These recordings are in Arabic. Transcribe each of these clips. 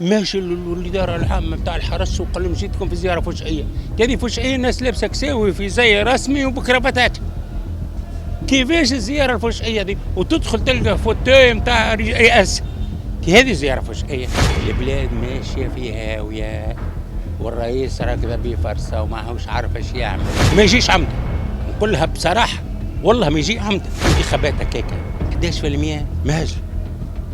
ماشي الإدارة العامة بتاع الحرس وقال لهم جيتكم في زيارة فجائية، هذه فجائية الناس لابسة كساوي في زي رسمي وبكرافتات. كيفاش الزيارة الفجائية دي؟ وتدخل تلقى فوتوي بتاع رئاسة. هذه زيارة فجائية. البلاد ماشية في هاوية والرئيس راكب بفرصة وماهوش عارف ايش يعمل، ما يجيش عمده. نقولها بصراحة والله ما يجي عمده. انتخابات هكاكا 11%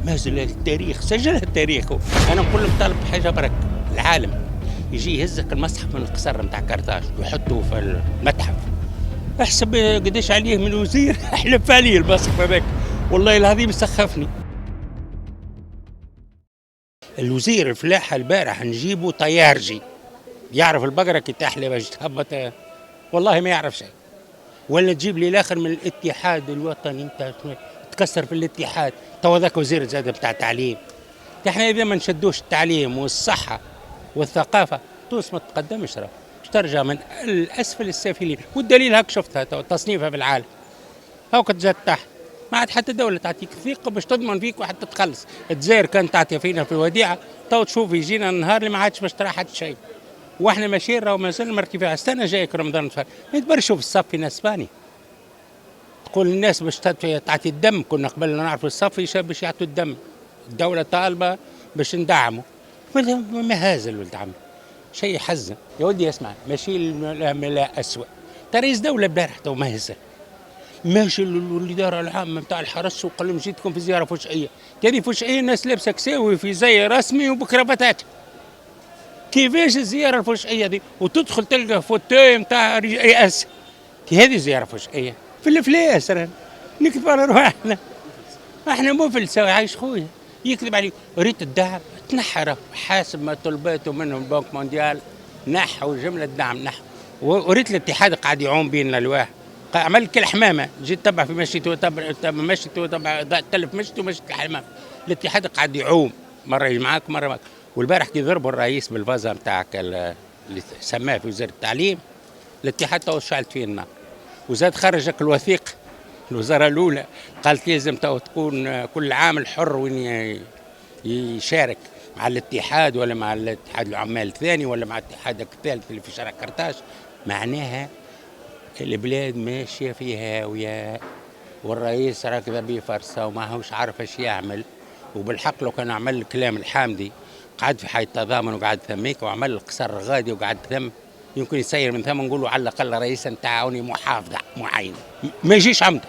ماجل التاريخ، سجلها التاريخ. انا نقول لهم طالب حاجه برك، العالم يجي يهزك المصحف من القصر نتاع كرتاج ويحطوه في المتحف، احسب قديش عليه من وزير احلف عليه المصحف هذاك، والله العظيم سخفني. الوزير الفلاحه البارح نجيبه طيارجي يعرف البقره كي تحلى باش تهبط، والله ما يعرف شيء. ولا تجيب لي الاخر من الاتحاد الوطني، انت تكسر في الاتحاد، تو ذاك وزير زاد بتاع التعليم. احنا اذا ما نشدوش التعليم والصحه والثقافه تونس ما تتقدمش، راه باش ترجع من الاسفل السافلين. والدليل هاك شفتها تصنيفها في العالم هاك جات تحت. ما عاد حتى دوله تعطيك ثقه باش تضمن فيك وحتى تخلص. الجزائر كانت تعطي فينا في الوديعه، تو تشوف يجينا النهار اللي ما عادش باش ترى حتى شيء. واحنا ماشيين راهو مازال مرتفع. السنه جايك رمضان يتبرشوا في الصف في ناس ثاني. تقول الناس باش تعطي الدم، كنا قبل نعرفوا الصف باش يعطوا الدم. الدولة طالبة باش ندعموا، ما هذا الولد عمي شيء يحزن. يا ودي اسمع، ماشي لا أسوأ. رئيس دولة بارح تو ما هزل، ماشي الإدارة العامة بتاع الحرس وقال لهم جيتكم في زيارة فجائية، هذه فجائية الناس لابسة كساوي في زي رسمي وبكرافتات. كيفاش الزيارة الفجائية دي؟ وتدخل تلقى فوتوي بتاع رئاسة. هذه زيارة فجائية في الافلاس. نكذب على روحنا، احنا مفلسة عايش خويا يكذب عليك. ريت الدعم تنحى، حاسب ما طلباته منهم البنك مونديال، نحوا جملة دعم نحو. وريت الاتحاد قاعد يعوم بيننا الواحد، عمل كالحمامة. جيت تبع في مشيته تبع تلف مشيته مشيت الحمامة. الاتحاد قاعد يعوم، مرة معاك مرة معاك. والبارح كي ضربوا الرئيس بالفازا نتاعك اللي سماه في وزارة التعليم، الاتحاد تو شعلت فيه النار. وزاد خرجك الوثيقة الوزارة الأولى، قالت لازم تكون كل عامل حر وين يشارك مع الاتحاد ولا مع الاتحاد العمال الثاني ولا مع الاتحاد الثالث اللي في شارع كرتاج. معناها البلاد ماشية في هاوية والرئيس راكب بفرصة وماهوش عارف ايش يعمل. وبالحق لو كان عمل الكلام الحامدي، قعد في حي التضامن وقعد ثميك وعمل القصر الغادي وقعد ثم، يمكن يسير من ثم نقولوا على الأقل رئيسا تعاوني محافظة معينة. ما يجيش عمده،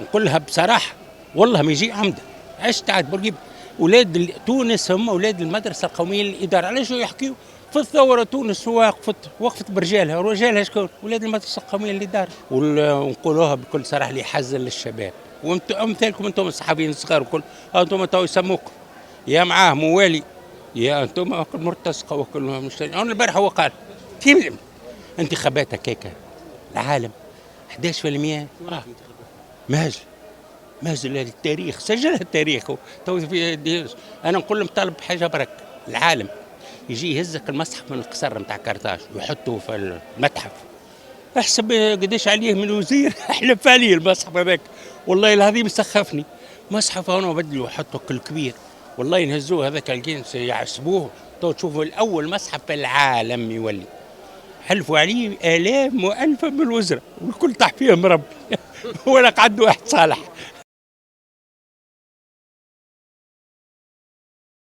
نقولها بصراحة والله ما يجي عمده. عشت عاد برقيب أولاد تونس هم أولاد المدرسة القومية للإدارة. علاش يحكيوا في الثورة تونس وقفت برجالها، ورجالها شكون؟ أولاد المدرسة القومية للإدارة. ونقولوها بكل صراحة اللي يحزن للشباب. وأمثالكم أنتم الصحفيين الصغار الكل، أنتم تو يسموكم يا معاه موالي يا أنتم مرتزقة وكلهم مش. أنا البارح هو قال في انتخابات هكاكا العالم 11%. ماجل التاريخ، سجلها التاريخ. تو في انا نقول لهم طالب حاجه برك، العالم يجي يهزك المصحف من القصر نتاع كرتاج ويحطوه في المتحف، احسب قديش عليه من وزير احلف عليه المصحف هذاك، والله العظيم سخفني. مصحف هنا بدلوا وحطوا كل كبير، والله ينهزوه هذاك الجنس يعصبوه. تو تشوفوا الاول مصحف في العالم يولي، حلفوا عليه آلاف مؤلفة من الوزراء والكل طاح فيهم ربي ولا قعد واحد صالح.